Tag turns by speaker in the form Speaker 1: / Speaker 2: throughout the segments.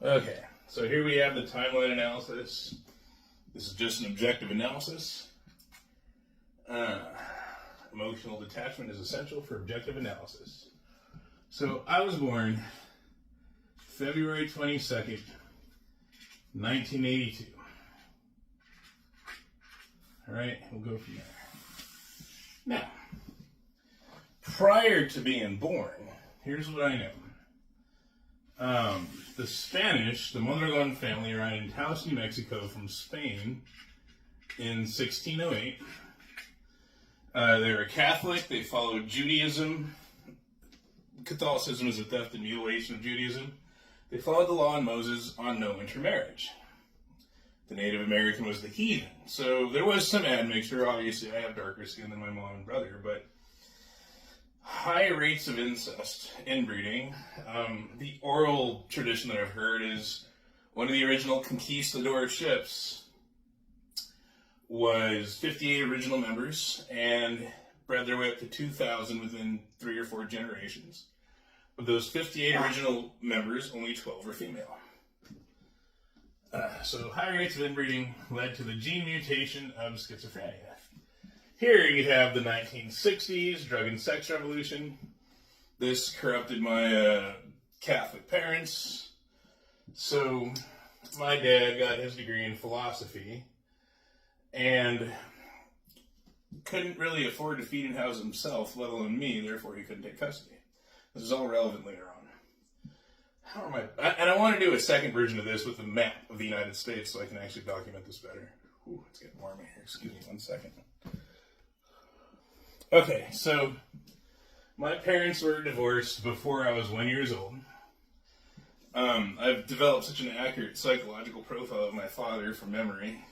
Speaker 1: Okay, so here we have the timeline analysis. This is just an objective analysis. Emotional detachment is essential for objective analysis. So I was born February 22nd, 1982. All right, we'll go from there. Now, prior to being born, here's what I know. The Spanish, the Mondragon family, arrived in Taos, New Mexico from Spain in 1608. They were Catholic. They followed Judaism. Catholicism is the theft and mutilation of Judaism. They followed the law of Moses on no intermarriage. The Native American was the heathen. So there was some admixture. Obviously, I have darker skin than my mom and brother, but high rates of incest, inbreeding. The oral tradition that I've heard is one of the original conquistador ships was 58 original members and bred their way up to 2,000 within 3 or 4 generations. Of those 58 original members, only 12 were female. So high rates of inbreeding led to the gene mutation of schizophrenia. Here you have the 1960s drug and sex revolution. This corrupted my Catholic parents. So my dad got his degree in philosophy and couldn't really afford to feed and house himself, let alone me, therefore he couldn't take custody. This is all relevant later on. And I want to do a second version of this with a map of the United States so I can actually document this better. Ooh, it's getting warm in here. Excuse me 1 second. Okay, so my parents were divorced before I was 1 year old. I've developed such an accurate psychological profile of my father from memory,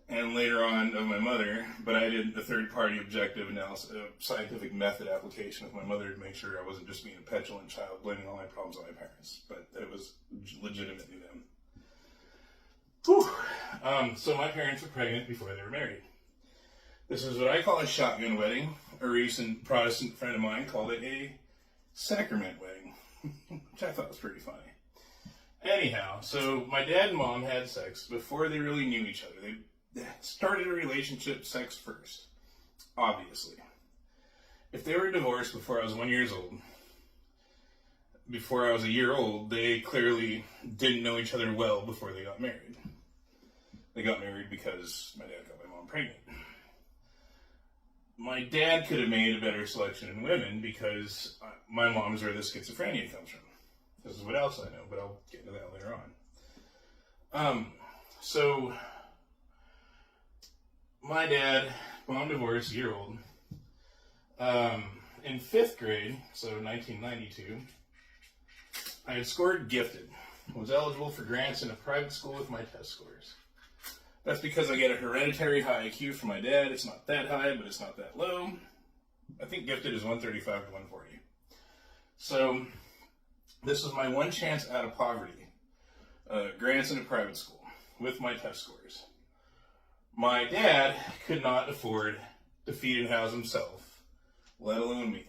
Speaker 1: and later on of my mother, but I did a third-party objective analysis, scientific method application of my mother to make sure I wasn't just being a petulant child blaming all my problems on my parents, but that it was legitimately them. Whew. So my parents were pregnant before they were married. This is what I call a shotgun wedding. A recent Protestant friend of mine called it a sacrament wedding, which I thought was pretty funny. Anyhow, so my dad and mom had sex before they really knew each other. They started a relationship sex first, obviously. If they were divorced before I was 1 year old, before I was a year old, they clearly didn't know each other well before they got married. They got married because my dad got my mom pregnant. My dad could have made a better selection in women because my mom is where the schizophrenia comes from. This is what else I know, but I'll get into that later on. So my dad, mom divorced, year old. In 5th grade, so 1992, I had scored gifted. Was eligible for grants in a private school with my test scores. That's because I get a hereditary high IQ from my dad. It's not that high, but it's not that low. I think gifted is 135 to 140. So this was my one chance out of poverty. Grants in a private school with my test scores. My dad could not afford to feed and house himself, let alone me.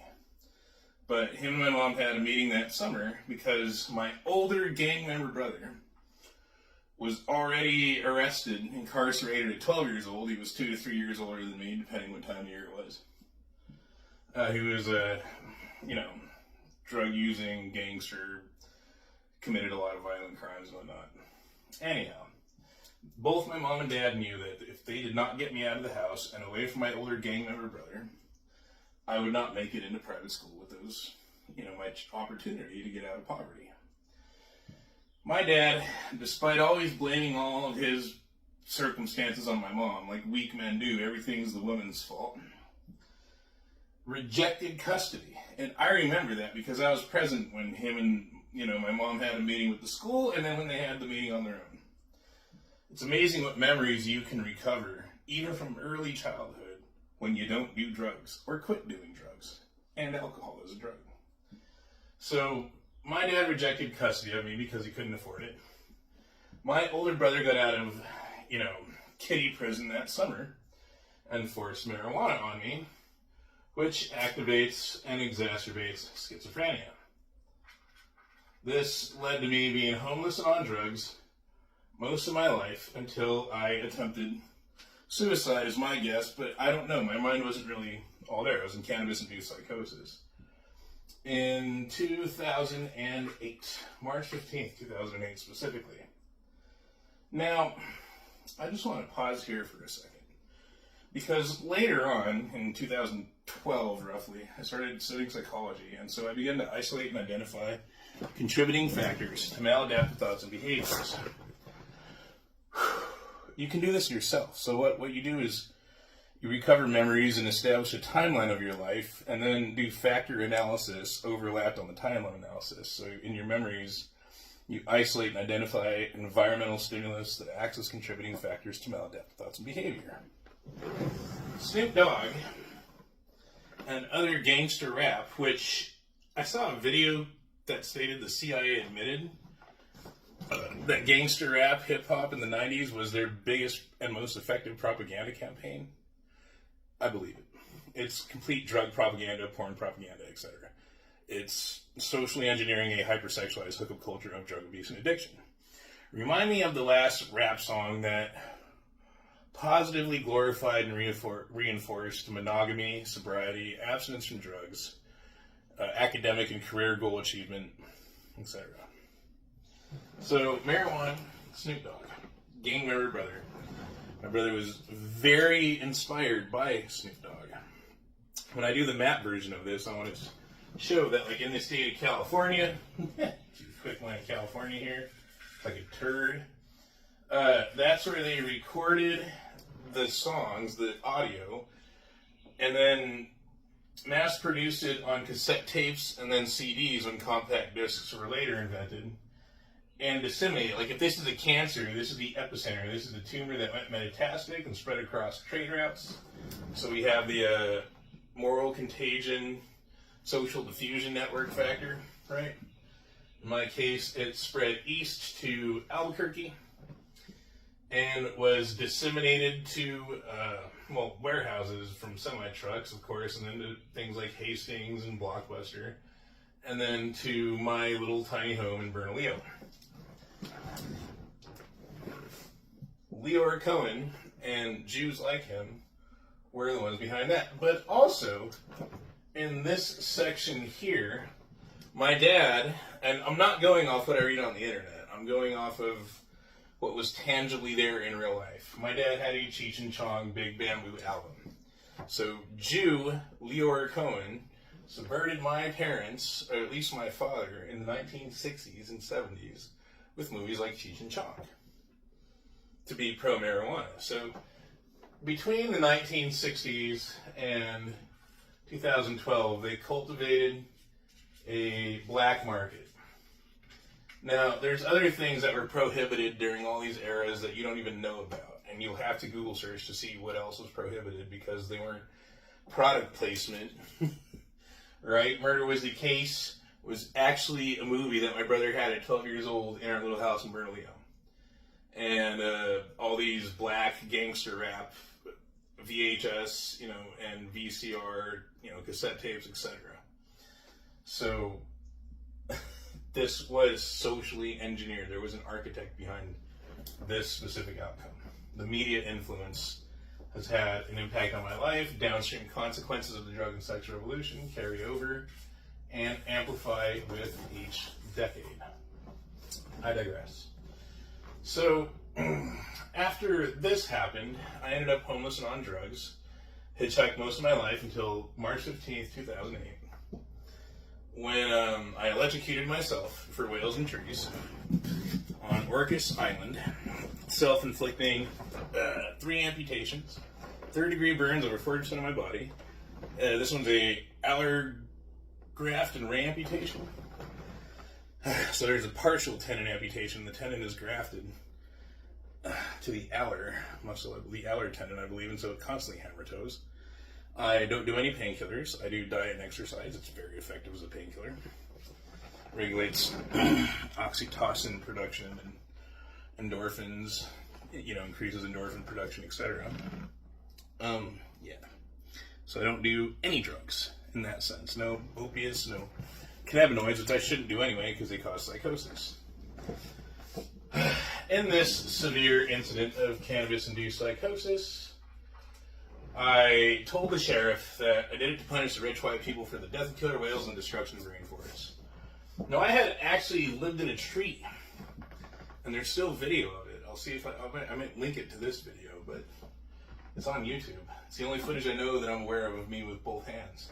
Speaker 1: But him and my mom had a meeting that summer because my older gang member brother was already arrested, incarcerated at 12 years old. He was 2 to 3 years older than me, depending what time of year it was. He was a, drug-using gangster, committed a lot of violent crimes and whatnot. Anyhow, both my mom and dad knew that if they did not get me out of the house and away from my older gang member brother, I would not make it into private school with those, my opportunity to get out of poverty. My dad, despite always blaming all of his circumstances on my mom, like weak men do, everything's the woman's fault, rejected custody. And I remember that because I was present when him and, my mom had a meeting with the school and then when they had the meeting on their own. It's amazing what memories you can recover, even from early childhood, when you don't do drugs or quit doing drugs. And alcohol is a drug. So my dad rejected custody of me because he couldn't afford it. My older brother got out of, kiddie prison that summer and forced marijuana on me, which activates and exacerbates schizophrenia. This led to me being homeless and on drugs most of my life until I attempted suicide, is my guess, but I don't know. My mind wasn't really all there. I was in cannabis-induced psychosis. In 2008, March 15th, 2008 specifically. Now, I just want to pause here for a second, because later on, in 2012 roughly, I started studying psychology, and so I began to isolate and identify contributing factors to maladaptive thoughts and behaviors. You can do this yourself. So what you do is you recover memories and establish a timeline of your life, and then do factor analysis overlapped on the timeline analysis. So in your memories, you isolate and identify environmental stimulus that acts as contributing factors to maladaptive thoughts and behavior. Snoop Dogg and other gangster rap, which I saw a video that stated the CIA admitted that gangster rap, hip-hop in the 90s was their biggest and most effective propaganda campaign. I believe it. It's complete drug propaganda, porn propaganda, etc. It's socially engineering a hypersexualized hookup culture of drug abuse and addiction. Remind me of the last rap song that positively glorified and reinforced monogamy, sobriety, abstinence from drugs, academic and career goal achievement, etc. So, marijuana, Snoop Dogg, gang member brother. My brother was very inspired by Snoop Dogg. When I do the map version of this, I want to show that, like, in the state of California, quick line of California here, it's like a turd. That's where they recorded the songs, the audio, and then mass-produced it on cassette tapes and then CDs when compact discs were later invented, and disseminate it. Like, if this is a cancer, this is the epicenter. This is the tumor that went metastatic and spread across trade routes. So we have the moral contagion, social diffusion network factor, right? In my case, it spread east to Albuquerque and was disseminated to, warehouses from semi-trucks, of course, and then to things like Hastings and Blockbuster, and then to my little tiny home in Bernalillo. Leor Cohen and Jews like him were the ones behind that. But also, in this section here, my dad, and I'm not going off what I read on the internet, I'm going off of what was tangibly there in real life. My dad had a Cheech and Chong Big Bamboo album. So Jew Leor Cohen subverted my parents, or at least my father, in the 1960s and 70s with movies like Cheech and Chong to be pro-marijuana. So between the 1960s and 2012, they cultivated a black market. Now, there's other things that were prohibited during all these eras that you don't even know about, and you'll have to Google search to see what else was prohibited because they weren't product placement, right? Murder Was the Case was actually a movie that my brother had at 12 years old in our little house in Bernalillo. And all these black gangster rap, VHS, and VCR, cassette tapes, etc. So this was socially engineered. There was an architect behind this specific outcome. The media influence has had an impact on my life. Downstream consequences of the drug and sex revolution carry over and amplify with each decade. I digress. So, after this happened, I ended up homeless and on drugs, hitchhiked most of my life until March 15th, 2008, when I electrocuted myself for whales and trees on Orcas Island, self-inflicting 3 amputations, third-degree burns over 40% of my body. This one's a allograft and reamputation. So there's a partial tendon amputation. The tendon is grafted to the alar muscle, the alar tendon, I believe, and so it constantly hammer-toes. I don't do any painkillers. I do diet and exercise. It's very effective as a painkiller. Regulates oxytocin production and endorphins, increases endorphin production, etc. So I don't do any drugs in that sense. No opiates, no cannabinoids, which I shouldn't do anyway because they cause psychosis. In this severe incident of cannabis-induced psychosis, I told the sheriff that I did it to punish the rich white people for the death of killer whales and destruction of rainforests. Now, I had actually lived in a tree, and there's still video of it. I'll see if I might link it to this video, but it's on YouTube. It's the only footage I know that I'm aware of me with both hands.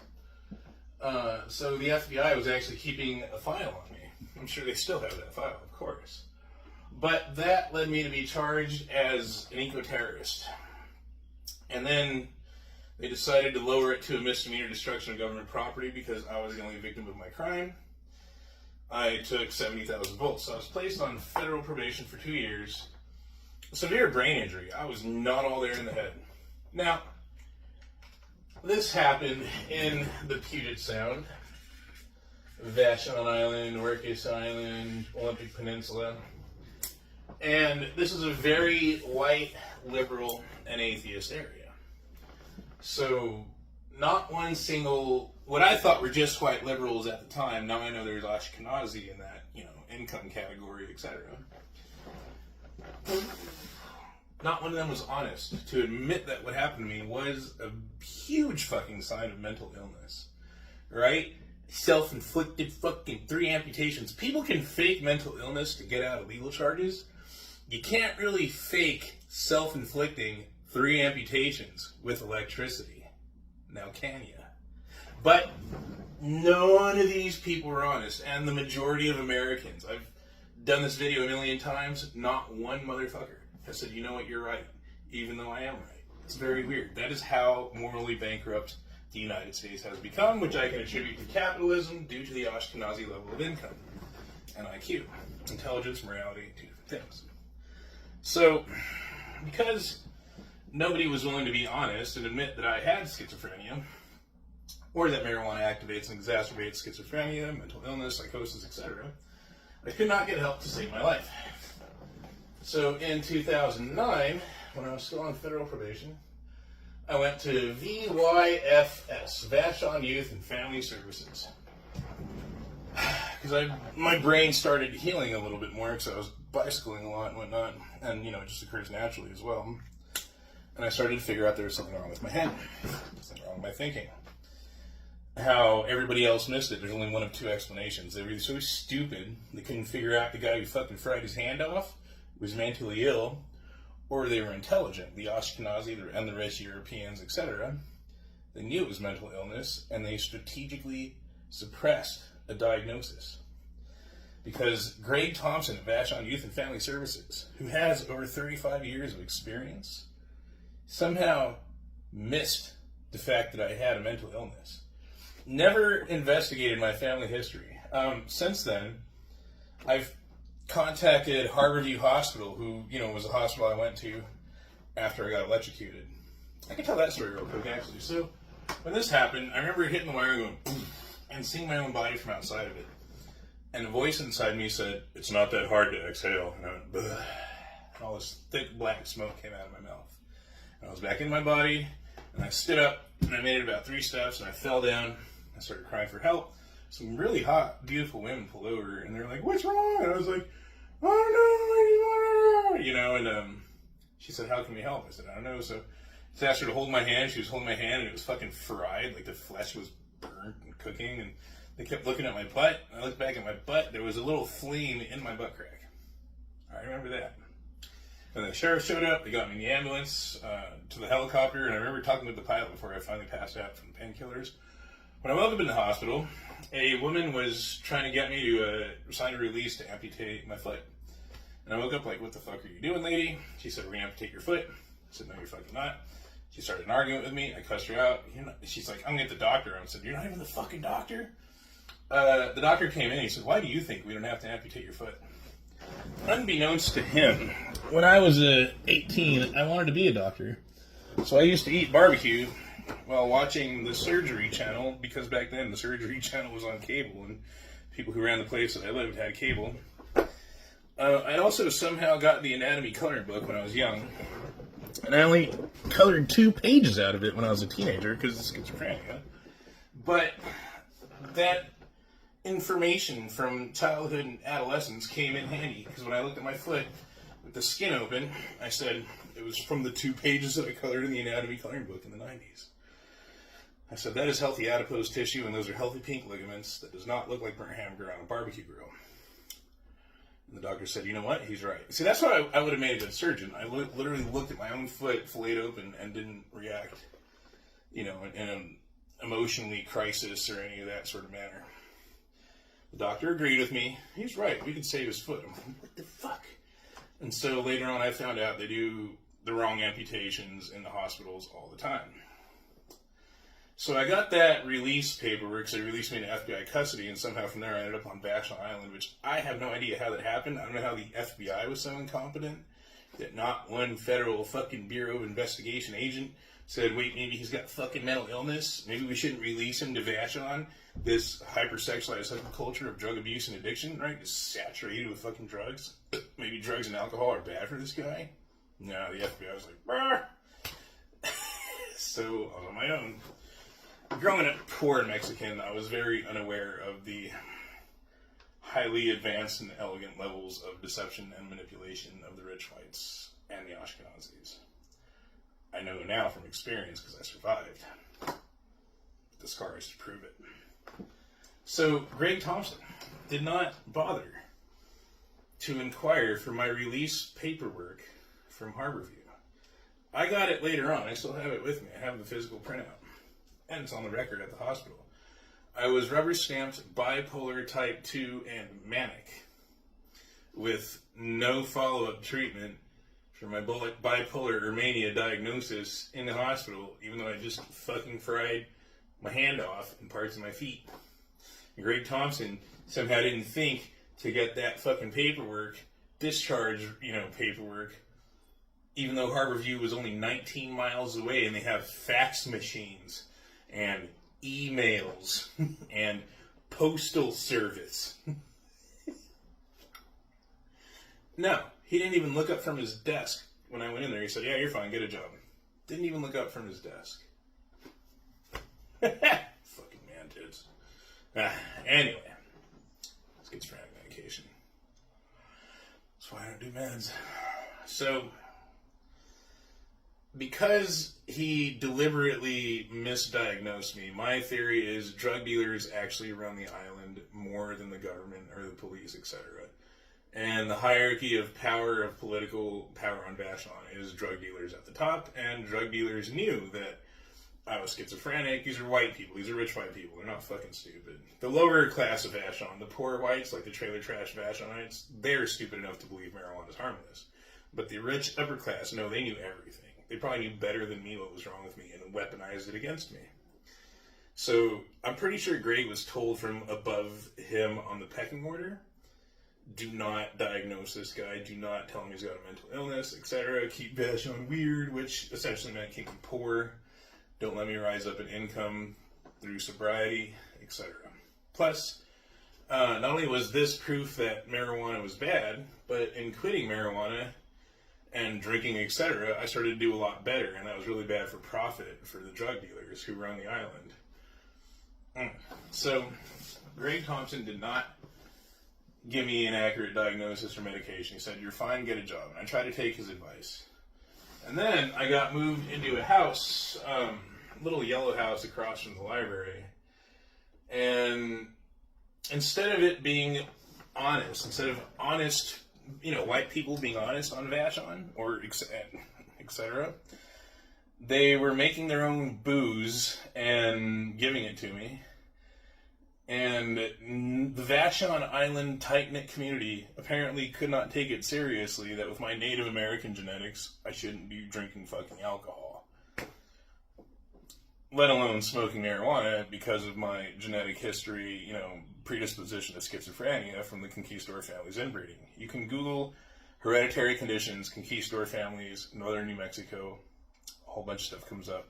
Speaker 1: So the FBI was actually keeping a file on me. I'm sure they still have that file, of course. But that led me to be charged as an eco-terrorist. And then they decided to lower it to a misdemeanor destruction of government property because I was the only victim of my crime. I took 70,000 volts. So I was placed on federal probation for 2 years. Severe brain injury. I was not all there in the head. Now, this happened in the Puget Sound, Vashon Island, Orcas Island, Olympic Peninsula. And this is a very white, liberal, and atheist area. So, not one single, what I thought were just white liberals at the time, now I know there's Ashkenazi in that, income category, etc. Not one of them was honest to admit that what happened to me was a huge fucking sign of mental illness. Right? Self-inflicted fucking 3 amputations. People can fake mental illness to get out of legal charges. You can't really fake self-inflicting 3 amputations with electricity. Now can you? But none of these people are honest, and the majority of Americans, I've done this video a million times, not one motherfucker has said, you know what, you're right, even though I am right. It's very weird. That is how morally bankrupt the United States has become, which I can attribute to capitalism due to the Ashkenazi level of income and IQ. Intelligence, morality, 2 different things. So, because nobody was willing to be honest and admit that I had schizophrenia, or that marijuana activates and exacerbates schizophrenia, mental illness, psychosis, etc., I could not get help to save my life. So in 2009, when I was still on federal probation, I went to VYFS, Vashon Youth and Family Services. Because my brain started healing a little bit more because I was bicycling a lot and whatnot, and it just occurs naturally as well. And I started to figure out there was something wrong with my head, something wrong with my thinking. How everybody else missed it. There's only one of 2 explanations. They were either so stupid they couldn't figure out the guy who fucking fried his hand off was mentally ill, or they were intelligent. The Ashkenazi and the rest Europeans, etc. They knew it was mental illness, and they strategically suppressed a diagnosis. Because Greg Thompson at Vashon Youth and Family Services, who has over 35 years of experience, somehow missed the fact that I had a mental illness. Never investigated my family history. Since then, I've contacted Harborview Hospital, who, was a hospital I went to after I got electrocuted. I can tell that story real quick, actually. So, when this happened, I remember hitting the wire and going, boom, and seeing my own body from outside of it. And a voice inside me said, "It's not that hard to exhale." And I went, "Ugh." And all this thick black smoke came out of my mouth. And I was back in my body, and I stood up, and I made it about 3 steps, and I fell down. I started crying for help. Some really hot, beautiful women pulled over, and they're like, "What's wrong?" And I was like, "Oh no," and she said, "How can we help?" I said, "I don't know." So I just asked her to hold my hand. She was holding my hand, and it was fucking fried, like the flesh was burnt and cooking, and they kept looking at my butt. I looked back at my butt. There was a little flame in my butt crack. I remember that. And the sheriff showed up. They got me in the ambulance to the helicopter, and I remember talking with the pilot before I finally passed out from the painkillers. When I woke up in the hospital, a woman was trying to get me to sign a release to amputate my foot. And I woke up like, "What the fuck are you doing, lady?" She said, "We're going to amputate your foot." I said, "No, you're fucking not." She started an argument with me. I cussed her out. She's like, "I'm going to get the doctor." I said, "You're not even the fucking doctor?" The doctor came in. He said, "Why do you think we don't have to amputate your foot?" Unbeknownst to him, when I was 18, I wanted to be a doctor. So I used to eat barbecue while watching the Surgery Channel, because back then the Surgery Channel was on cable, and people who ran the place that I lived had cable. I also somehow got the anatomy coloring book when I was young, and I only colored 2 pages out of it when I was a teenager because of schizophrenia. But that information from childhood and adolescence came in handy, because when I looked at my foot with the skin open, I said it was from the 2 pages that I colored in the anatomy coloring book in the 90s. I said, that is healthy adipose tissue, and those are healthy pink ligaments that does not look like burnt hamburger on a barbecue grill. And the doctor said, you know what? He's right. See, that's why I would have made a good surgeon. I literally looked at my own foot filleted open and didn't react, in an emotionally crisis or any of that sort of manner. The doctor agreed with me. He's right. We could save his foot. I'm like, what the fuck? And so later on, I found out they do the wrong amputations in the hospitals all the time. So I got that release paperwork, so they released me into FBI custody, and somehow from there I ended up on Vashon Island, which I have no idea how that happened. I don't know how the FBI was so incompetent that not one federal fucking Bureau of Investigation agent said, wait, maybe he's got fucking mental illness. Maybe we shouldn't release him to Vashon, this hypersexualized subculture of drug abuse and addiction, right? Just saturated with fucking drugs. Maybe drugs and alcohol are bad for this guy. No, the FBI was like, brr. So I was on my own. Growing up poor Mexican, I was very unaware of the highly advanced and elegant levels of deception and manipulation of the rich whites and the Ashkenazis. I know now from experience because I survived. The scars to prove it. So Greg Thompson did not bother to inquire for my release paperwork from Harborview. I got it later on. I still have it with me. I have the physical printout. And it's on the record at the hospital. I was rubber stamped bipolar type 2 and manic with no follow-up treatment for my bipolar or mania diagnosis in the hospital, even though I just fucking fried my hand off and parts of my feet. And Greg Thompson somehow didn't think to get that fucking paperwork, discharge, paperwork, even though Harborview was only 19 miles away and they have fax machines and emails and postal service. No, he didn't even look up from his desk when I went in there. He said, yeah, you're fine, get a job. Didn't even look up from his desk. Fucking man tits. Anyway, schizophrenic medication. That's why I don't do meds. So, because he deliberately misdiagnosed me, my theory is drug dealers actually run the island more than the government or the police, etc. And the hierarchy of power, of political power on Vashon, is drug dealers at the top, and drug dealers knew that I was schizophrenic. These are white people. These are rich white people. They're not fucking stupid. The lower class of Vashon, the poor whites, like the trailer trash Vashonites, they're stupid enough to believe marijuana is harmless. But the rich upper class, no, they knew everything. They probably knew better than me what was wrong with me and weaponized it against me. So I'm pretty sure Greg was told from above him on the pecking order, do not diagnose this guy, do not tell him he's got a mental illness, etc. Keep Vashon weird, which essentially meant keep him poor. Don't let me rise up in income through sobriety, etc. Plus, not only was this proof that marijuana was bad, but in quitting marijuana and drinking, etc., I started to do a lot better, and that was really bad for profit for the drug dealers who run the island. So, Greg Thompson did not give me an accurate diagnosis or medication. He said, you're fine, get a job. And I tried to take his advice. And then I got moved into a house, little yellow house across from the library. And instead of it being honest, instead of honest, white people being honest on Vashon, or etc., they were making their own booze and giving it to me. And the Vashon Island tight-knit community apparently could not take it seriously that with my Native American genetics, I shouldn't be drinking fucking alcohol. Let alone smoking marijuana because of my genetic history, predisposition to schizophrenia from the conquistador family's inbreeding. You can Google hereditary conditions, conquistador families, northern New Mexico, a whole bunch of stuff comes up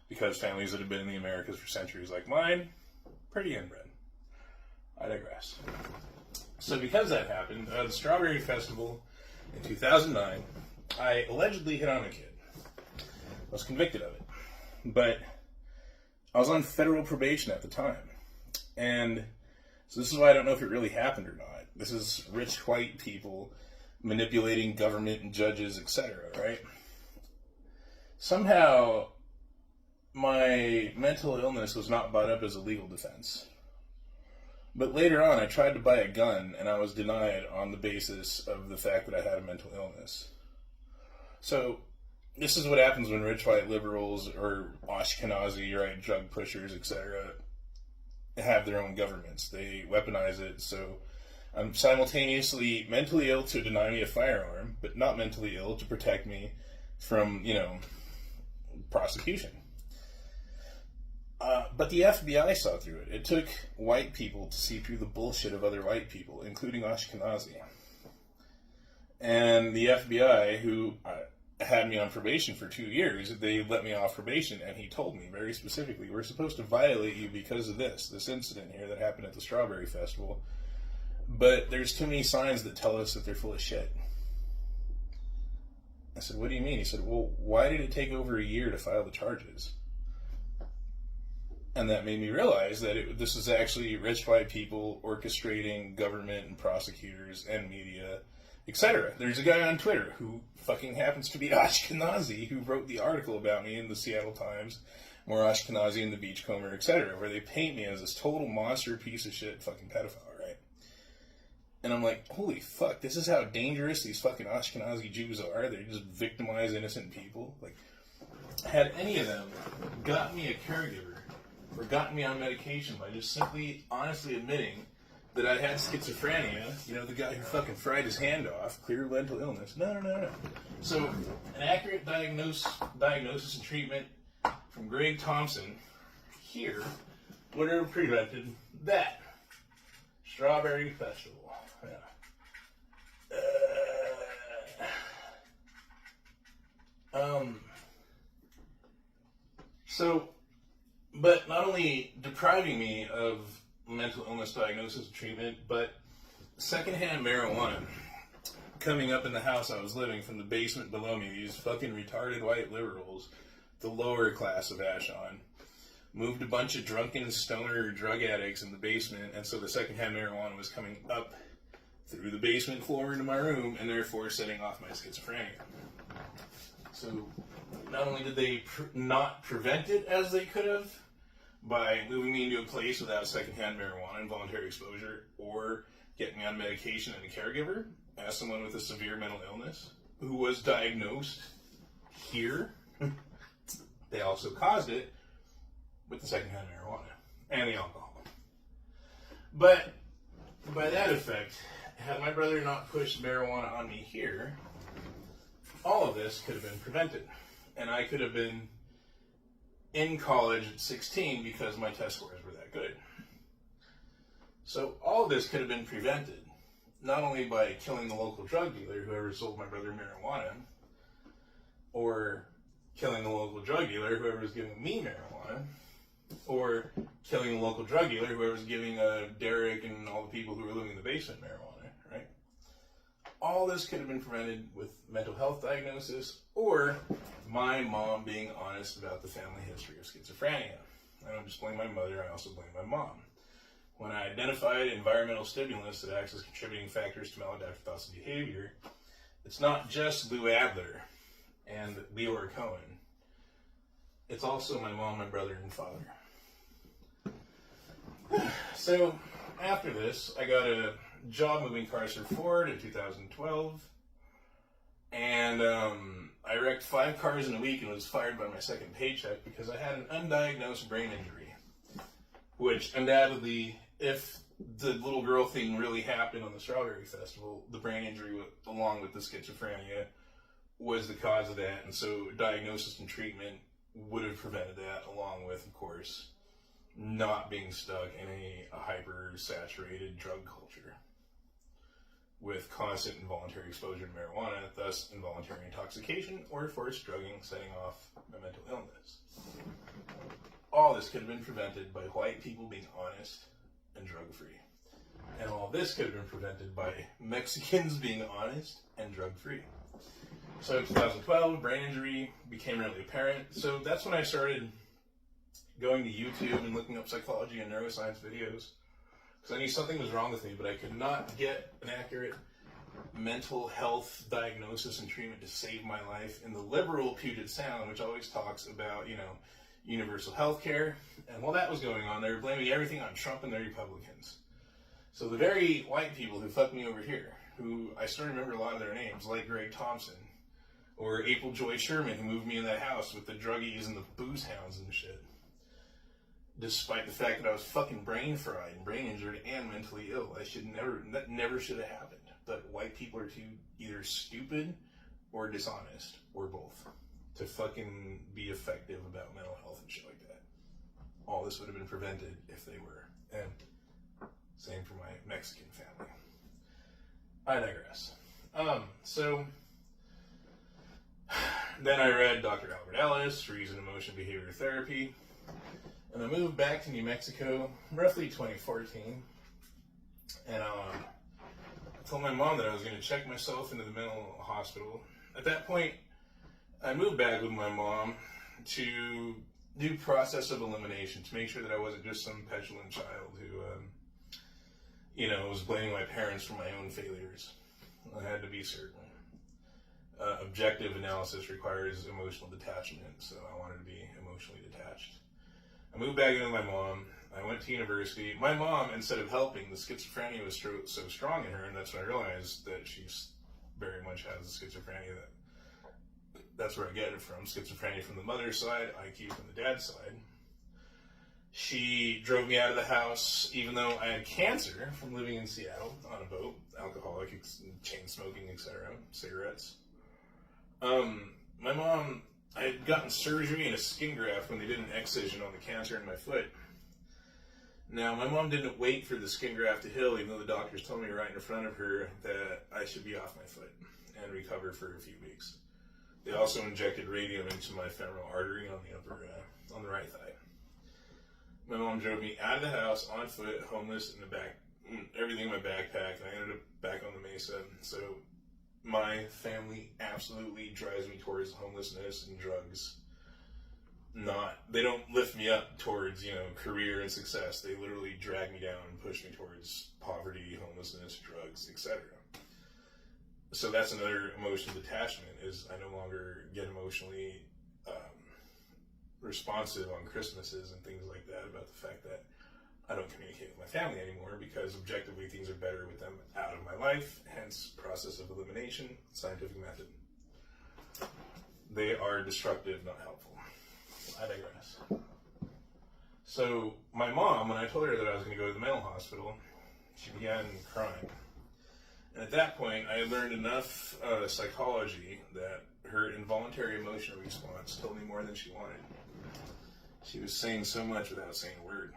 Speaker 1: because families that have been in the Americas for centuries like mine, pretty inbred. I digress. So because that happened, the Strawberry Festival in 2009, I allegedly hit on a kid. I was convicted of it. But I was on federal probation at the time. And So this is why I don't know if it really happened or not. This is rich white people manipulating government and judges, etc., right? Somehow, my mental illness was not brought up as a legal defense. But later on, I tried to buy a gun, and I was denied on the basis of the fact that I had a mental illness. So, this is what happens when rich white liberals or Ashkenazi, right, drug pushers, etc., have their own governments. They weaponize it, so I'm simultaneously mentally ill to deny me a firearm, but not mentally ill to protect me from, prosecution. But the FBI saw through it. It took white people to see through the bullshit of other white people, including Ashkenazi. And the FBI, who had me on probation for 2 years, they let me off probation, and he told me very specifically, we're supposed to violate you because of this incident here that happened at the Strawberry Festival, but there's too many signs that tell us that they're full of shit. I said, what do you mean? He said, well, why did it take over a year to file the charges? And that made me realize that this is actually rich white people orchestrating government and prosecutors and media, etc. There's a guy on Twitter who fucking happens to be Ashkenazi who wrote the article about me in the Seattle Times, more Ashkenazi and the Beachcomber, etc., where they paint me as this total monster piece of shit fucking pedophile, right? And I'm like, holy fuck, this is how dangerous these fucking Ashkenazi Jews are. They just victimize innocent people. Like, had any of them got me a caregiver or gotten me on medication by just simply honestly admitting that I had schizophrenia, the guy who fucking fried his hand off, clear mental illness. No. So, an accurate diagnosis and treatment from Greg Thompson here would have prevented that. Strawberry Festival. But not only depriving me of mental illness diagnosis and treatment, but secondhand marijuana coming up in the house I was living from the basement below me. These fucking retarded white liberals, the lower class of Ashon, moved a bunch of drunken stoner drug addicts in the basement, and so the secondhand marijuana was coming up through the basement floor into my room, and therefore setting off my schizophrenia. So not only did they not prevent it as they could have by moving me into a place without secondhand marijuana and voluntary exposure, or getting me on medication and a caregiver as someone with a severe mental illness who was diagnosed here, they also caused it with the secondhand marijuana and the alcohol. But by that effect, had my brother not pushed marijuana on me here, all of this could have been prevented. And I could have been in college at 16 because my test scores were that good. So all of this could have been prevented, not only by killing the local drug dealer, whoever sold my brother marijuana, or killing the local drug dealer, whoever was giving me marijuana, or killing the local drug dealer, whoever was giving Derek and all the people who were living in the basement marijuana, right? All this could have been prevented with mental health diagnosis, or my mom being honest about the family history of schizophrenia. I don't just blame my mother, I also blame my mom. When I identified environmental stimulus that acts as contributing factors to maladaptive thoughts and behavior, it's not just Lou Adler and Leora Cohen. It's also my mom, my brother, and father. So, after this, I got a job moving cars for Ford in 2012, and I wrecked 5 cars in a week and was fired by my second paycheck because I had an undiagnosed brain injury, which undoubtedly, if the little girl thing really happened on the Strawberry Festival, the brain injury, along with the schizophrenia, was the cause of that, and so diagnosis and treatment would have prevented that, along with, of course, not being stuck in a hyper-saturated drug culture with constant involuntary exposure to marijuana, thus involuntary intoxication or forced drugging, setting off my mental illness. All this could have been prevented by white people being honest and drug-free. And all this could have been prevented by Mexicans being honest and drug-free. So in 2012, brain injury became really apparent. So that's when I started going to YouTube and looking up psychology and neuroscience videos. because I knew something was wrong with me, but I could not get an accurate mental health diagnosis and treatment to save my life in the liberal Puget Sound, which always talks about, universal health care. And while that was going on, they were blaming everything on Trump and the Republicans. So the very white people who fucked me over here, who I still remember a lot of their names, like Greg Thompson, or April Joy Sherman, who moved me in that house with the druggies and the booze hounds and shit. Despite the fact that I was fucking brain fried and brain injured and mentally ill. That never should have happened. But white people are too either stupid or dishonest, or both, to fucking be effective about mental health and shit like that. All this would have been prevented if they were. And same for my Mexican family. I digress. So then I read Dr. Albert Ellis, Reason, Emotion, Behavior Therapy, and I moved back to New Mexico, roughly 2014, and I told my mom that I was going to check myself into the mental hospital. At that point, I moved back with my mom to do process of elimination, to make sure that I wasn't just some petulant child who, was blaming my parents for my own failures. I had to be certain. Objective analysis requires emotional detachment, so I wanted to be emotionally detached. I moved back in with my mom. I went to university. My mom, instead of helping, the schizophrenia was so strong in her, and that's when I realized that she very much has the schizophrenia. That's where I get it from. Schizophrenia from the mother's side, IQ from the dad's side. She drove me out of the house, even though I had cancer from living in Seattle on a boat, alcoholic, chain smoking, etc., cigarettes. My mom, I had gotten surgery and a skin graft when they did an excision on the cancer in my foot. Now, my mom didn't wait for the skin graft to heal, even though the doctors told me right in front of her that I should be off my foot and recover for a few weeks. They also injected radium into my femoral artery on the right thigh. My mom drove me out of the house on foot, homeless, in the back, everything in my backpack, and I ended up back on the Mesa. So my family absolutely drives me towards homelessness and drugs. They don't lift me up towards, career and success. They literally drag me down and push me towards poverty, homelessness, drugs, etc. So that's another emotional detachment, is I no longer get emotionally responsive on Christmases and things like that about the fact that I don't communicate with my family anymore, because objectively things are better with them out of my life, hence process of elimination, scientific method. They are destructive, not helpful. I digress. So my mom, when I told her that I was going to go to the mental hospital, she began crying. And at that point, I had learned enough psychology that her involuntary emotional response told me more than she wanted. She was saying so much without saying a word.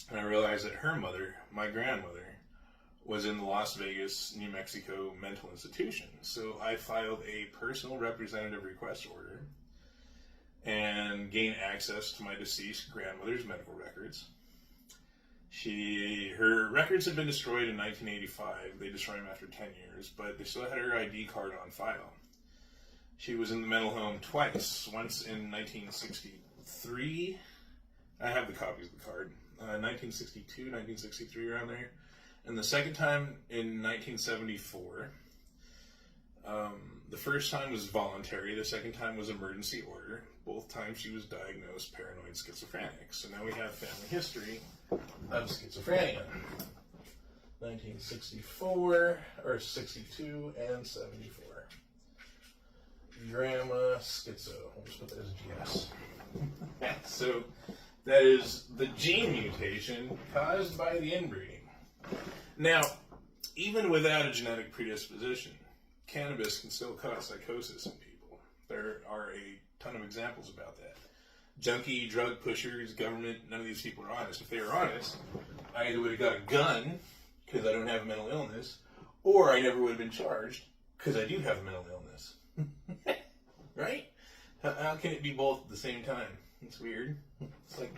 Speaker 1: And I realized that her mother, my grandmother, was in the Las Vegas, New Mexico mental institution. So I filed a personal representative request order and gained access to my deceased grandmother's medical records. Her records had been destroyed in 1985. They destroyed them after 10 years, but they still had her ID card on file. She was in the mental home twice, once in 1963. I have the copies of the card. 1962, 1963, around there. And the second time in 1974. The first time was voluntary. The second time was emergency order. Both times she was diagnosed paranoid schizophrenic. So now we have family history of schizophrenia. 1964, or 62, and 74. Grandma schizo. We'll just put that as GS. So that is the gene mutation caused by the inbreeding. Now, even without a genetic predisposition, cannabis can still cause psychosis in people. There are a ton of examples about that. Junkie, drug pushers, government, none of these people are honest. If they were honest, I either would have got a gun because I don't have a mental illness, or I never would have been charged because I do have a mental illness. Right? How can it be both at the same time? It's weird. It's like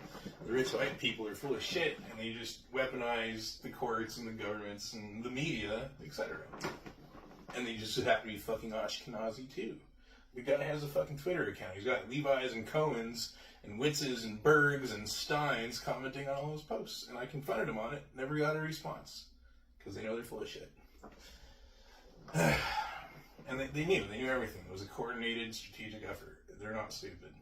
Speaker 1: the rich white people are full of shit, and they just weaponize the courts and the governments and the media, etc. And they just happen to be fucking Ashkenazi too. The guy has a fucking Twitter account. He's got Levi's and Cohen's and Witz's and Berg's and Stein's commenting on all those posts. And I confronted him on it. Never got a response. Because they know they're full of shit. And they knew everything. It was a coordinated, strategic effort. They're not stupid.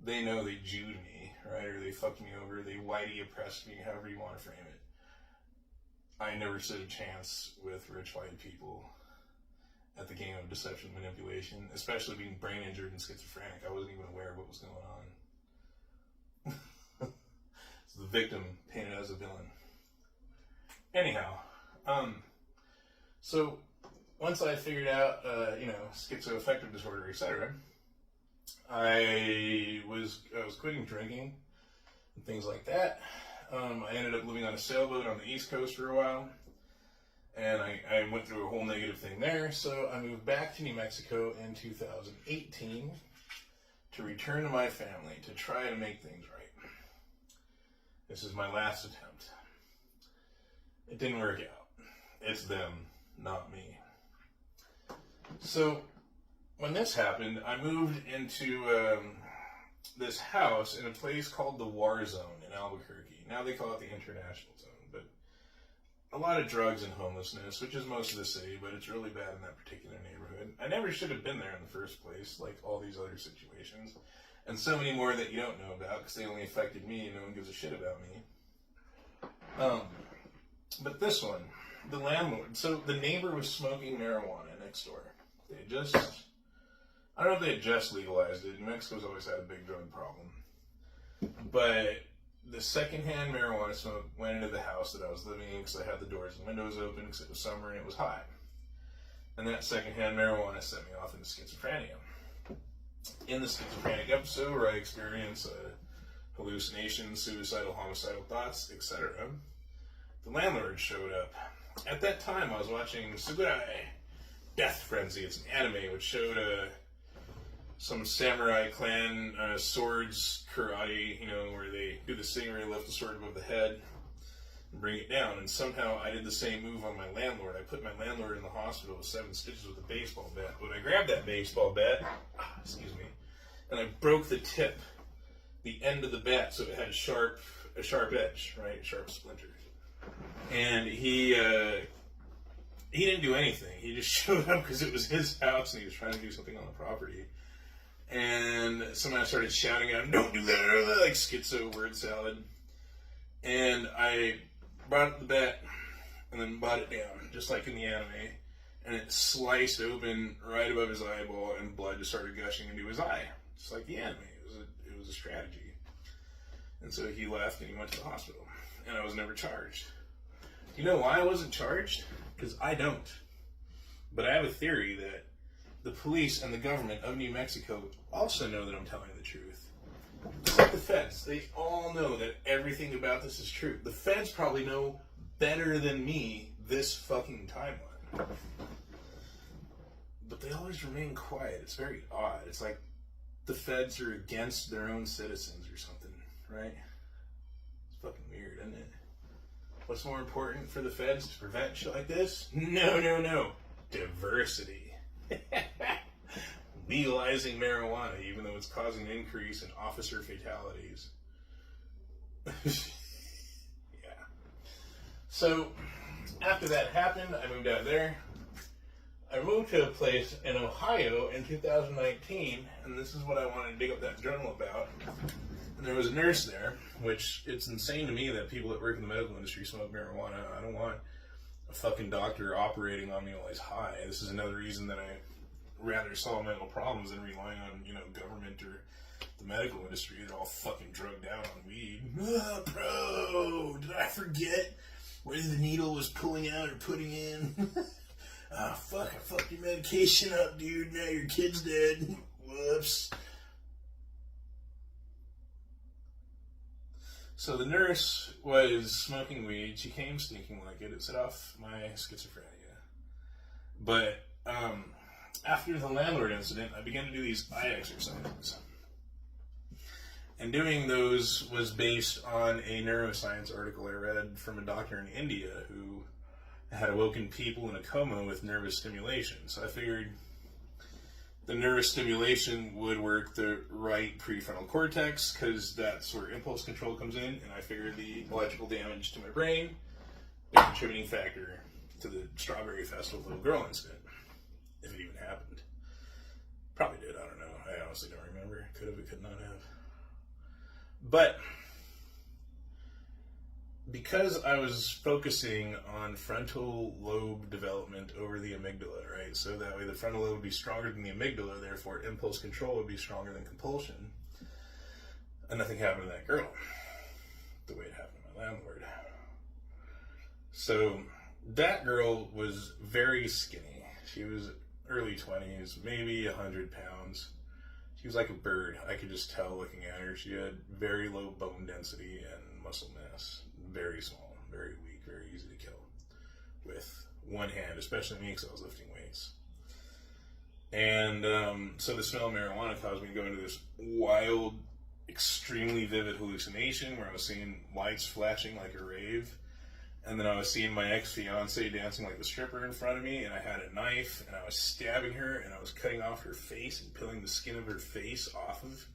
Speaker 1: They know they Jewed me, right? Or they fucked me over. They whitey oppressed me, however you want to frame it. I never stood a chance with rich white people at the game of deception and manipulation, especially being brain injured and schizophrenic. I wasn't even aware of what was going on. So the victim painted as a villain. Anyhow, so once I figured out, schizoaffective disorder, etc., I was quitting drinking and things like that. I ended up living on a sailboat on the East Coast for a while, and I went through a whole negative thing there. So I moved back to New Mexico in 2018 to return to my family to try to make things right. This is my last attempt. It didn't work out. It's them, not me. So when this happened, I moved into this house in a place called the War Zone in Albuquerque. Now they call it the International Zone, but a lot of drugs and homelessness, which is most of the city, but it's really bad in that particular neighborhood. I never should have been there in the first place, like all these other situations, and so many more that you don't know about because they only affected me and no one gives a shit about me. But this one, the landlord, so the neighbor was smoking marijuana next door. They had just, I don't know if they had just legalized it. New Mexico's always had a big drug problem. But the secondhand marijuana smoke went into the house that I was living in because I had the doors and windows open because it was summer and it was hot. And that secondhand marijuana set me off into schizophrenia. In the schizophrenic episode where I experienced hallucinations, suicidal, homicidal thoughts, etc., the landlord showed up. At that time, I was watching Sakurai Death Frenzy. It's an anime which showed some samurai clan swords karate, where they do this thing where they lift the sword above the head and bring it down. And somehow I did the same move on my landlord. I put my landlord in the hospital with 7 stitches with a baseball bat. But I grabbed that baseball bat, and I broke the tip, the end of the bat, so it had a sharp edge, right? A sharp splinter. And he didn't do anything. He just showed up because it was his house and he was trying to do something on the property. And someone started shouting at him, "Don't do that," like schizo word salad. And I brought up the bat and then brought it down, just like in the anime. And it sliced open right above his eyeball and blood just started gushing into his eye. Just like the anime. It was a strategy. And so he left and he went to the hospital. And I was never charged. You know why I wasn't charged? Because I don't. But I have a theory that the police and the government of New Mexico also know that I'm telling the truth. Just like the feds. They all know that everything about this is true. The feds probably know better than me this fucking timeline. But they always remain quiet. It's very odd. It's like the feds are against their own citizens or something, right? It's fucking weird, isn't it? What's more important for the feds to prevent shit like this? No. Diversity. Legalizing marijuana, even though it's causing an increase in officer fatalities. Yeah. So, after that happened, I moved out there. I moved to a place in Ohio in 2019, and this is what I wanted to dig up that journal about. And there was a nurse there, which it's insane to me that people that work in the medical industry smoke marijuana. I don't want a fucking doctor operating on me while he's high. This is another reason that I rather solve mental problems than relying on, government or the medical industry. They're all fucking drugged out on weed. Bro, did I forget where the needle was pulling out or putting in? Fuck, I fucked your medication up, dude. Now your kid's dead. Whoops. So the nurse was smoking weed. She came stinking like it. It set off my schizophrenia. But after the landlord incident, I began to do these eye exercises. And doing those was based on a neuroscience article I read from a doctor in India who had awoken people in a coma with nervous stimulation. So I figured the neurostimulation would work the right prefrontal cortex, because that's where impulse control comes in, and I figured the electrical damage to my brain, a contributing factor to the Strawberry Festival little girl incident, if it even happened. Probably did, I don't know. I honestly don't remember. Could have, it could not have. But because I was focusing on frontal lobe development over the amygdala, right? So that way the frontal lobe would be stronger than the amygdala, therefore impulse control would be stronger than compulsion. And nothing happened to that girl the way it happened to my landlord. So that girl was very skinny. She was early 20s, maybe 100 pounds. She was like a bird. I could just tell looking at her. She had very low bone density and muscle mass. Very small, very weak, very easy to kill with one hand, especially me because I was lifting weights. And so the smell of marijuana caused me to go into this wild, extremely vivid hallucination where I was seeing lights flashing like a rave. And then I was seeing my ex-fiance dancing like the stripper in front of me, and I had a knife, and I was stabbing her, and I was cutting off her face and peeling the skin of her face off of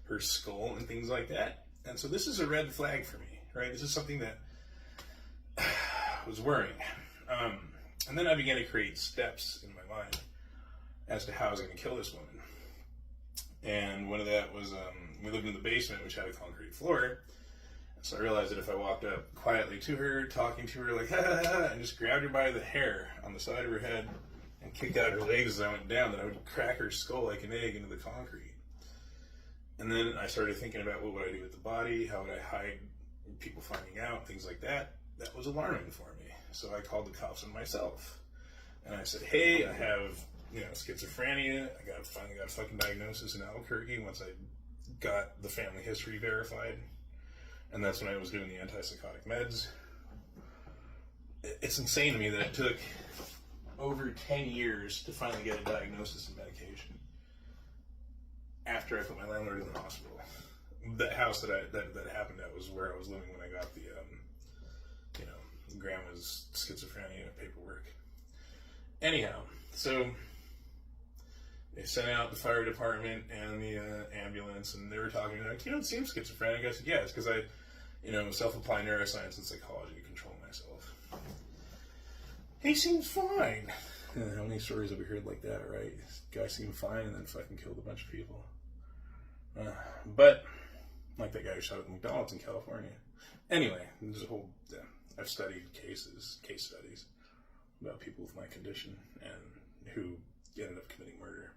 Speaker 1: her skull and things like that. And so this is a red flag for me, right? This is something that was worrying. And then I began to create steps in my mind as to how I was going to kill this woman. And one of that was, we lived in the basement, which had a concrete floor. So I realized that if I walked up quietly to her, talking to her like, ha ha ha, and just grabbed her by the hair on the side of her head and kicked out her legs as I went down, that I would crack her skull like an egg into the concrete. And then I started thinking about what would I do with the body, how would I hide people finding out, things like that. That was alarming for me. So I called the cops on myself. And I said, hey, I have, schizophrenia. I finally got a fucking diagnosis in Albuquerque once I got the family history verified. And that's when I was doing the antipsychotic meds. It's insane to me that it took over 10 years to finally get a diagnosis and medication after I put my landlord in the hospital. The house that happened at was where I was living when I got the, grandma's schizophrenia paperwork. Anyhow, so they sent out the fire department and the ambulance, and they were talking to me like, you don't seem schizophrenic. I said, yeah, it's because I, self-apply neuroscience and psychology to control myself. He seems fine. How many stories have we heard like that, right? This guy seemed fine and then fucking killed a bunch of people. But, like that guy who shot at McDonald's in California. Anyway, there's a whole, I've studied case studies about people with my condition and who ended up committing murder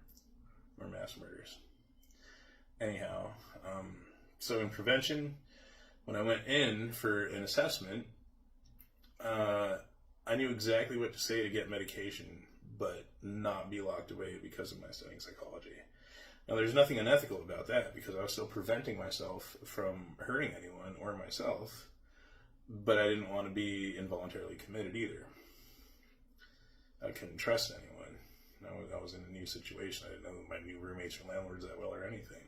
Speaker 1: or mass murders. Anyhow, so in prevention, when I went in for an assessment, I knew exactly what to say to get medication, but not be locked away because of my studying psychology. Now, there's nothing unethical about that because I was still preventing myself from hurting anyone or myself, but I didn't want to be involuntarily committed either. I couldn't trust anyone. I was in a new situation. I didn't know my new roommates or landlords that well or anything.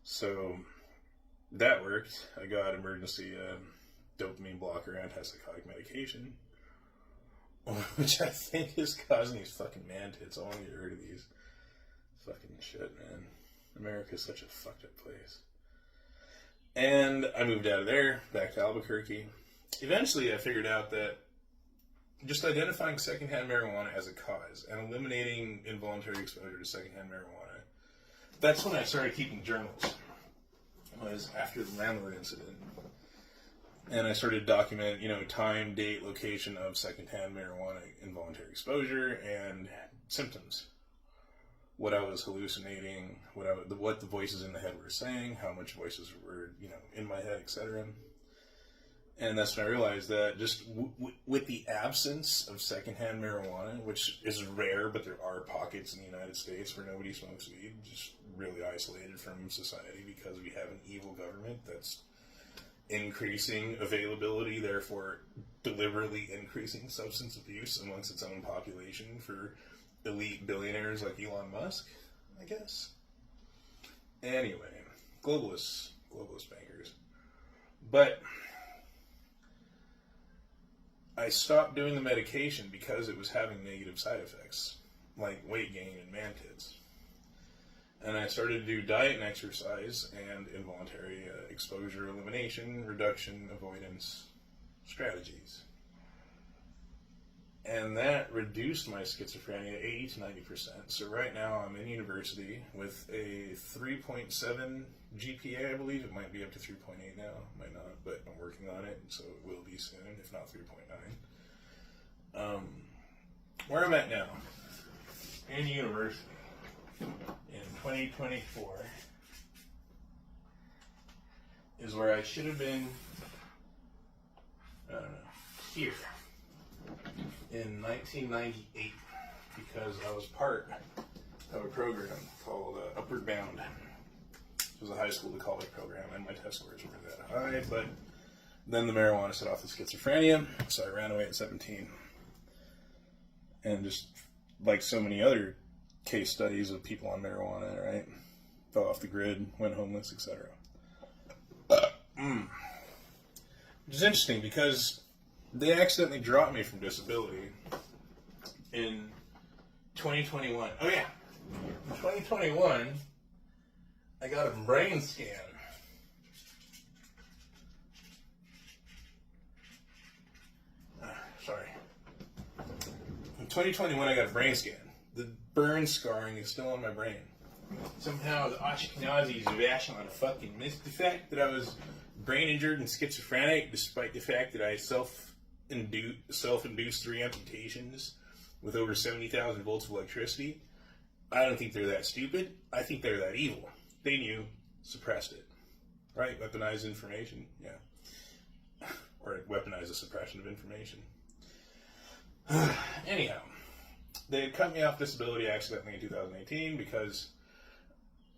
Speaker 1: So that worked. I got emergency dopamine blocker antipsychotic medication, which I think is causing these fucking man tits. I want to get rid of these. Fucking shit, man. America's such a fucked up place. And I moved out of there, back to Albuquerque. Eventually, I figured out that just identifying secondhand marijuana as a cause and eliminating involuntary exposure to secondhand marijuana, that's when I started keeping journals. It was after the landlord incident. And I started documenting, time, date, location of secondhand marijuana involuntary exposure and symptoms. What I was hallucinating, what the voices in the head were saying, how much voices were, in my head, etc. And that's when I realized that just with the absence of secondhand marijuana, which is rare, but there are pockets in the United States where nobody smokes weed, just really isolated from society because we have an evil government that's increasing availability, therefore deliberately increasing substance abuse amongst its own population for elite billionaires like Elon Musk, I guess. Anyway, globalist bankers. But I stopped doing the medication because it was having negative side effects. like weight gain and man tits. And I started to do diet and exercise and involuntary exposure elimination, reduction, avoidance strategies. And that reduced my schizophrenia 80 to 90%. So right now I'm in university with a 3.7 GPA, I believe. It might be up to 3.8 now, might not, but I'm working on it, so it will be soon, if not 3.9. Where I'm at now, in university, in 2024, is where I should have been, I don't know, here. In 1998, because I was part of a program called Upward Bound. It was a high school to college program, and my test scores weren't that high, but then the marijuana set off the schizophrenia, so I ran away at 17. And just like so many other case studies of people on marijuana, right? Fell off the grid, went homeless, etc. Which is interesting because they accidentally dropped me from disability in 2021. Oh yeah, in 2021, I got a brain scan. Sorry. In 2021, I got a brain scan. The burn scarring is still on my brain. Somehow the Ashkenazis have actually fucking missed the fact that I was brain injured and schizophrenic, despite the fact that I self-induced 3 amputations with over 70,000 volts of electricity. I don't think they're that stupid. I think they're that evil. They knew, suppressed it. Right? Weaponized information. Yeah. Or weaponize the suppression of information. Anyhow, they had cut me off disability accidentally in 2018 because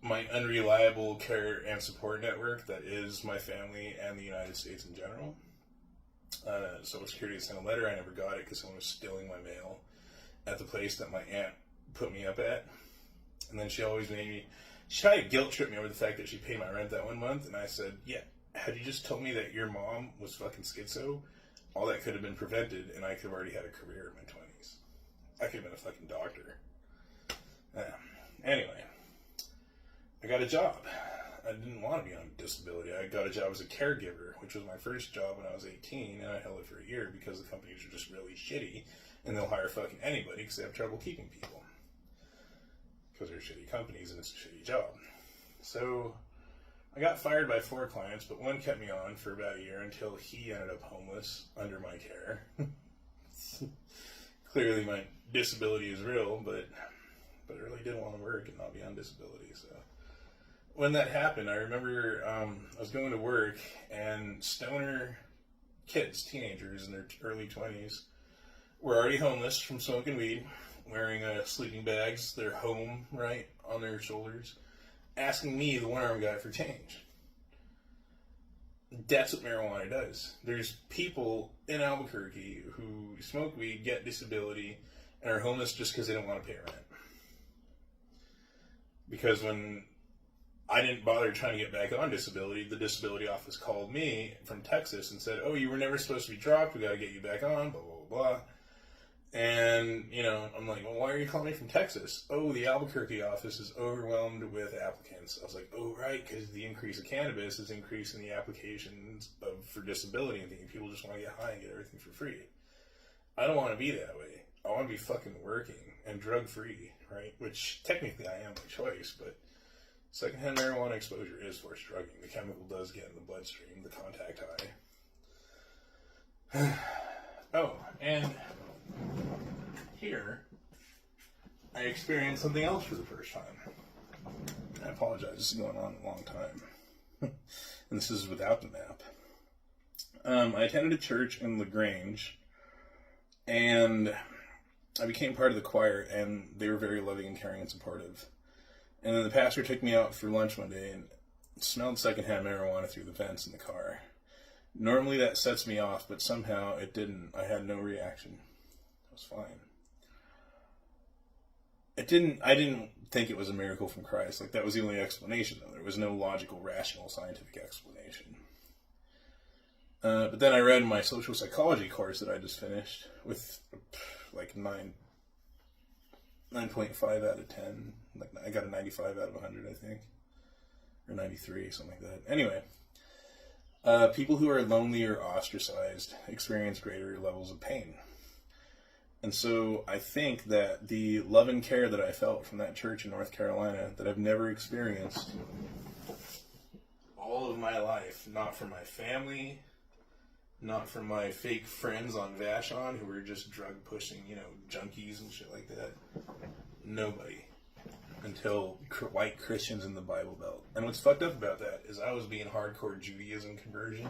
Speaker 1: my unreliable care and support network, that is my family and the United States in general. Social Security sent a letter. I never got it because someone was stealing my mail at the place that my aunt put me up at. And then she always she tried to guilt trip me over the fact that she paid my rent that 1 month. And I said, yeah, had you just told me that your mom was fucking schizo, all that could have been prevented and I could have already had a career in my 20s. I could have been a fucking doctor. Anyway, I got a job. I didn't want to be on disability. I got a job as a caregiver, which was my first job when I was 18, and I held it for a year because the companies are just really shitty, and they'll hire fucking anybody because they have trouble keeping people. Because they're shitty companies and it's a shitty job. So I got fired by 4 clients, but one kept me on for about a year until he ended up homeless under my care. Clearly my disability is real, but I really didn't want to work and not be on disability, so. When that happened, I remember I was going to work, and stoner kids, teenagers in their early 20s, were already homeless from smoking weed, wearing sleeping bags, their home, right, on their shoulders, asking me, the one-armed guy, for change. That's what marijuana does. There's people in Albuquerque who smoke weed, get disability, and are homeless just because they don't want to pay rent. Because when I didn't bother trying to get back on disability, the disability office called me from Texas and said, oh, you were never supposed to be dropped, we got to get you back on, blah, blah, blah. And, I'm like, well, why are you calling me from Texas? Oh, the Albuquerque office is overwhelmed with applicants. I was like, oh, right, because the increase of cannabis is increasing the applications for disability and thinking people just want to get high and get everything for free. I don't want to be that way. I want to be fucking working and drug-free, right? Which technically I am by choice, but secondhand marijuana exposure is forced drugging. The chemical does get in the bloodstream, the contact high. Oh, and here, I experienced something else for the first time. I apologize, this is going on a long time. And this is without the map. I attended a church in LaGrange, and I became part of the choir, and they were very loving and caring and supportive. And then the pastor took me out for lunch one day and smelled secondhand marijuana through the vents in the car. Normally that sets me off, but somehow it didn't. I had no reaction. It was fine. I didn't think it was a miracle from Christ. Like, that was the only explanation, though. There was no logical, rational, scientific explanation. But then I read my social psychology course that I just finished with, like, 9 9.5 out of 10. Like, I got a 95 out of 100, I think. Or 93, something like that. Anyway, people who are lonely or ostracized experience greater levels of pain. And so I think that the love and care that I felt from that church in North Carolina that I've never experienced all of my life, not from my family, not from my fake friends on Vashon who were just drug pushing, junkies and shit like that. Nobody. Until white Christians in the Bible Belt. And what's fucked up about that is I was being hardcore Judaism conversion.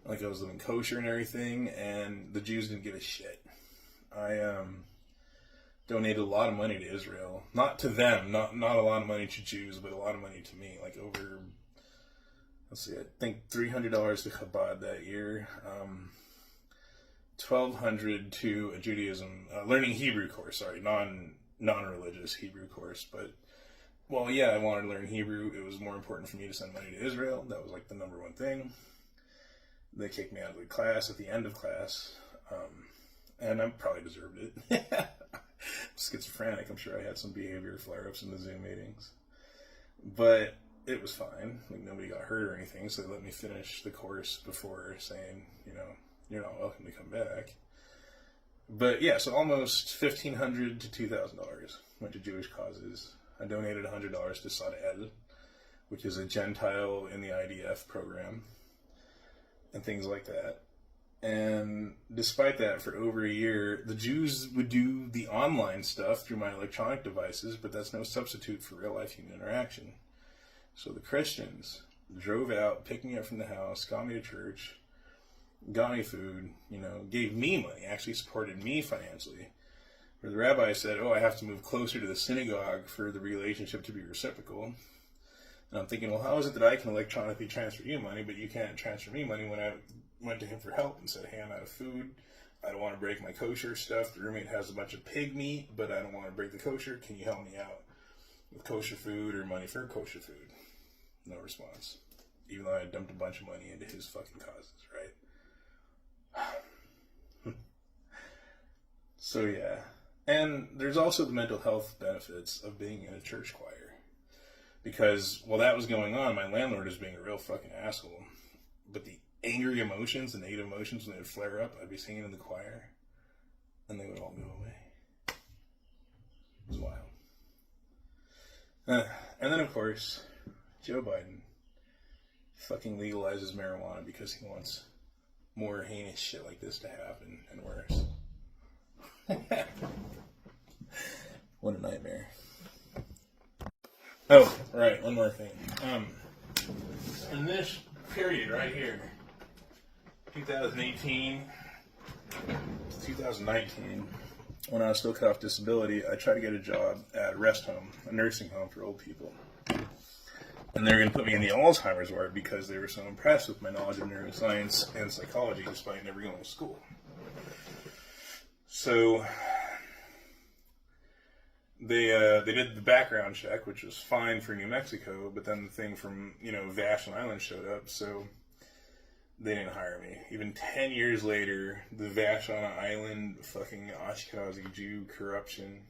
Speaker 1: Like, I was living kosher and everything, and the Jews didn't give a shit. I donated a lot of money to Israel. Not to them, not a lot of money to Jews, but a lot of money to me. Like, over, I think $300 to Chabad that year. $1,200 to a Judaism, learning Hebrew course, non-religious Hebrew course. But, well, yeah, I wanted to learn Hebrew. It was more important for me to send money to Israel. That was, like, the number one thing. They kicked me out of the class at the end of class. And I probably deserved it. Schizophrenic. I'm sure I had some behavior flare-ups in the Zoom meetings. But it was fine. Like, nobody got hurt or anything, so they let me finish the course before saying, you're not welcome to come back. But yeah, so almost $1,500 to $2,000 went to Jewish causes. I donated $100 to Sadel, which is a Gentile in the IDF program, and things like that. And despite that, for over a year, the Jews would do the online stuff through my electronic devices, but that's no substitute for real-life human interaction. So the Christians drove out, picked me up from the house, got me to church, got me food, gave me money, actually supported me financially. Where the rabbi said, I have to move closer to the synagogue for the relationship to be reciprocal. And I'm thinking, well, how is it that I can electronically transfer you money, but you can't transfer me money? When I went to him for help and said, hey, I'm out of food. I don't want to break my kosher stuff. The roommate has a bunch of pig meat, but I don't want to break the kosher. Can you help me out with kosher food or money for kosher food? No response. Even though I dumped a bunch of money into his fucking causes, right? So, yeah. And there's also the mental health benefits of being in a church choir. Because while that was going on, my landlord was being a real fucking asshole. But the angry emotions, the negative emotions, when they would flare up, I'd be singing in the choir, and they would all go away. It was wild. And then, of course, Joe Biden fucking legalizes marijuana because he wants more heinous shit like this to happen, and worse. What a nightmare. Oh, right, one more thing. In this period right here, 2018 to 2019, when I was still cut off disability, I tried to get a job at a rest home, a nursing home for old people. And they were going to put me in the Alzheimer's ward because they were so impressed with my knowledge of neuroscience and psychology despite never going to school. So they did the background check, which was fine for New Mexico, but then the thing from, Vashon Island showed up, so they didn't hire me. Even 10 years later, the Vashon Island fucking Ashkenazi Jew corruption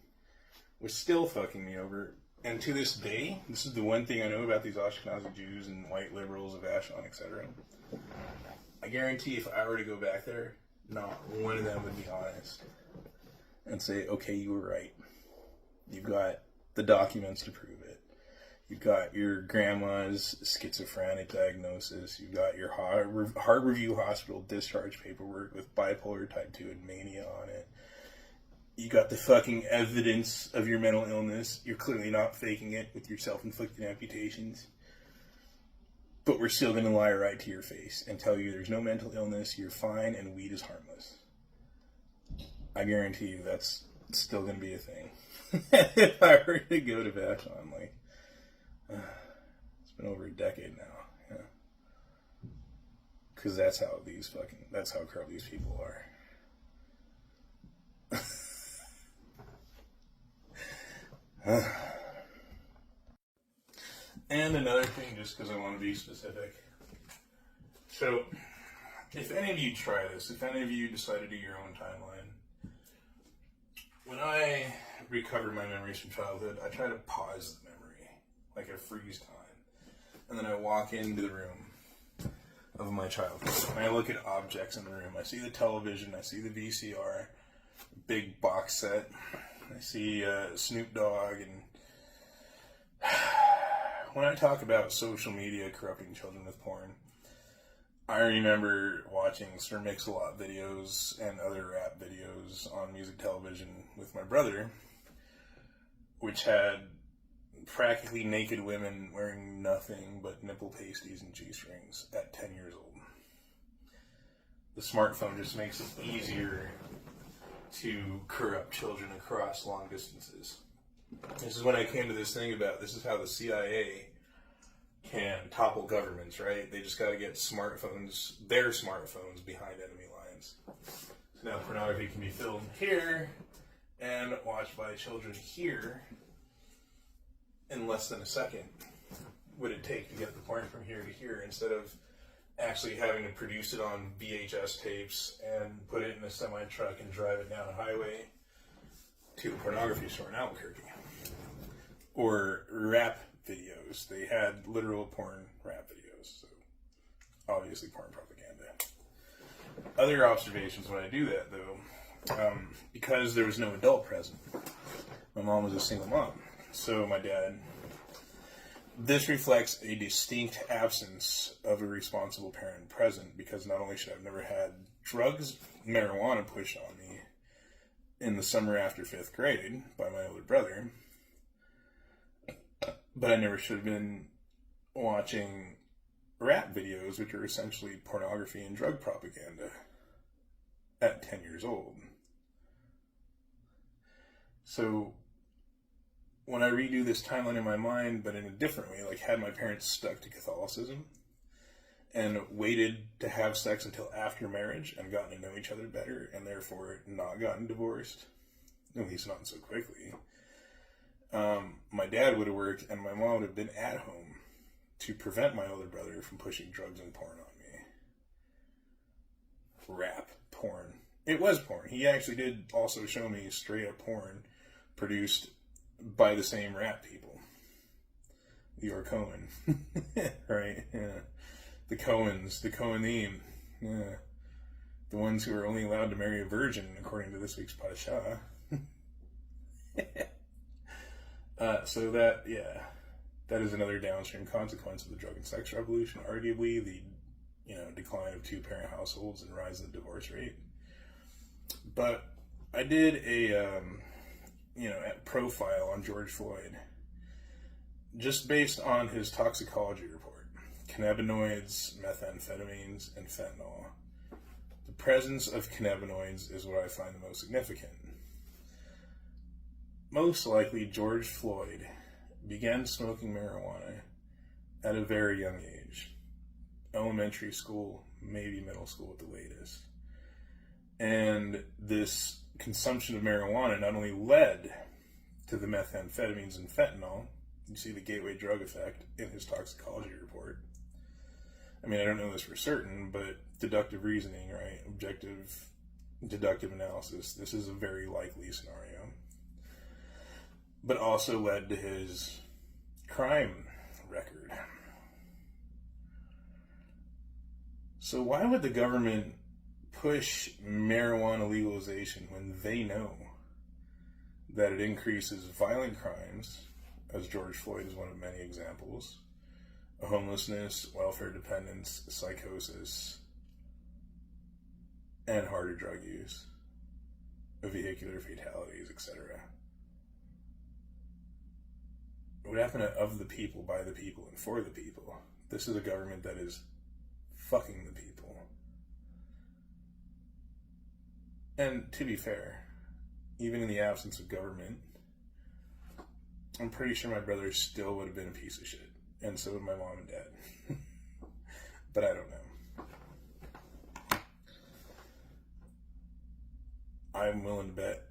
Speaker 1: was still fucking me over. And to this day, this is the one thing I know about these Ashkenazi Jews and white liberals of Vashon, etc. I guarantee if I were to go back there, not one of them would be honest and say, okay, you were right. You've got the documents to prove it. You've got your grandma's schizophrenic diagnosis. You've got your Heart Review Hospital discharge paperwork with bipolar type 2 and mania on it. You got the fucking evidence of your mental illness. You're clearly not faking it with your self-inflicted amputations. But we're still going to lie right to your face and tell you there's no mental illness, you're fine, and weed is harmless. I guarantee you that's still going to be a thing. If I were to go to Vashon, it's been over a decade now, yeah. Because that's how corrupt these people are. And another thing, just because I want to be specific. So, if any of you try this, if any of you decide to do your own timeline, when I recover my memories from childhood, I try to pause the memory, like I freeze time. And then I walk into the room of my childhood, and I look at objects in the room. I see the television, I see the VCR, big box set, I see Snoop Dogg, and when I talk about social media corrupting children with porn, I remember watching Sir Mix-a-Lot videos and other rap videos on music television with my brother, which had practically naked women wearing nothing but nipple pasties and G-strings at 10 years old. The smartphone just makes it easier to corrupt children across long distances. This is when I came to this thing about this is how the CIA can topple governments, right? They just got to get smartphones, their smartphones, behind enemy lines. So now pornography can be filmed here and watched by children here in less than a second. Would it take to get the porn from here to here instead of actually having to produce it on VHS tapes and put it in a semi-truck and drive it down a highway to a pornography store in Albuquerque? Or rap videos. They had literal porn rap videos, so obviously porn propaganda. Other observations when I do that, though, because there was no adult present. My mom was a single mom, so my dad. This reflects a distinct absence of a responsible parent present, because not only should I have never had drugs, marijuana pushed on me in the summer after 5th grade by my older brother, but I never should have been watching rap videos, which are essentially pornography and drug propaganda, at 10 years old. So when I redo this timeline in my mind, but in a different way, like had my parents stuck to Catholicism and waited to have sex until after marriage and gotten to know each other better and therefore not gotten divorced, at least not so quickly, my dad would have worked and my mom would have been at home to prevent my older brother from pushing drugs and porn on me. Rap, porn. It was porn. He actually did also show me straight up porn produced by the same rap people. Your Cohen. Right? Yeah. The Cohens, the Cohenim. Yeah. The ones who are only allowed to marry a virgin, according to this week's Pasha. So that is another downstream consequence of the drug and sex revolution. Arguably, the decline of two-parent households and rise in the divorce rate. But I did a profile on George Floyd, just based on his toxicology report: cannabinoids, methamphetamines, and fentanyl. The presence of cannabinoids is what I find the most significant. Most likely, George Floyd began smoking marijuana at a very young age. Elementary school, maybe middle school at the latest. And this consumption of marijuana not only led to the methamphetamines and fentanyl, you see the gateway drug effect in his toxicology report. I mean, I don't know this for certain, but deductive reasoning, right? Objective, deductive analysis, this is a very likely scenario. But also led to his crime record. So why would the government push marijuana legalization when they know that it increases violent crimes, as George Floyd is one of many examples, homelessness, welfare dependence, psychosis, and harder drug use, vehicular fatalities, etc.? It would happen of the people, by the people, and for the people. This is a government that is fucking the people. And to be fair, even in the absence of government, I'm pretty sure my brother still would have been a piece of shit. And so would my mom and dad. But I don't know. I'm willing to bet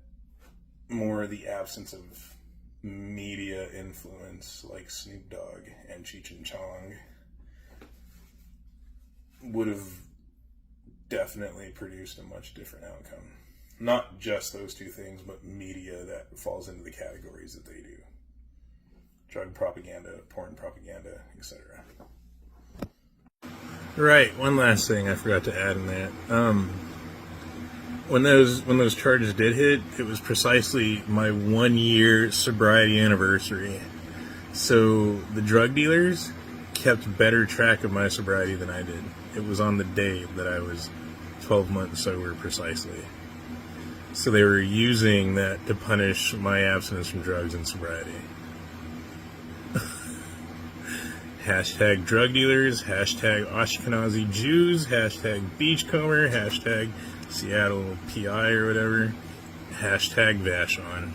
Speaker 1: more the absence of media influence like Snoop Dogg and Cheech and Chong would have definitely produced a much different outcome. Not just those two things, but media that falls into the categories that they do. Drug propaganda, porn propaganda, etc. Right, one last thing I forgot to add in that. When those charges did hit, it was precisely my 1 year sobriety anniversary. So the drug dealers kept better track of my sobriety than I did. It was on the day that I was 12 months sober precisely. So they were using that to punish my abstinence from drugs and sobriety. Hashtag drug dealers, hashtag Ashkenazi Jews, hashtag beachcomber, hashtag Seattle PI or whatever, hashtag Vashon.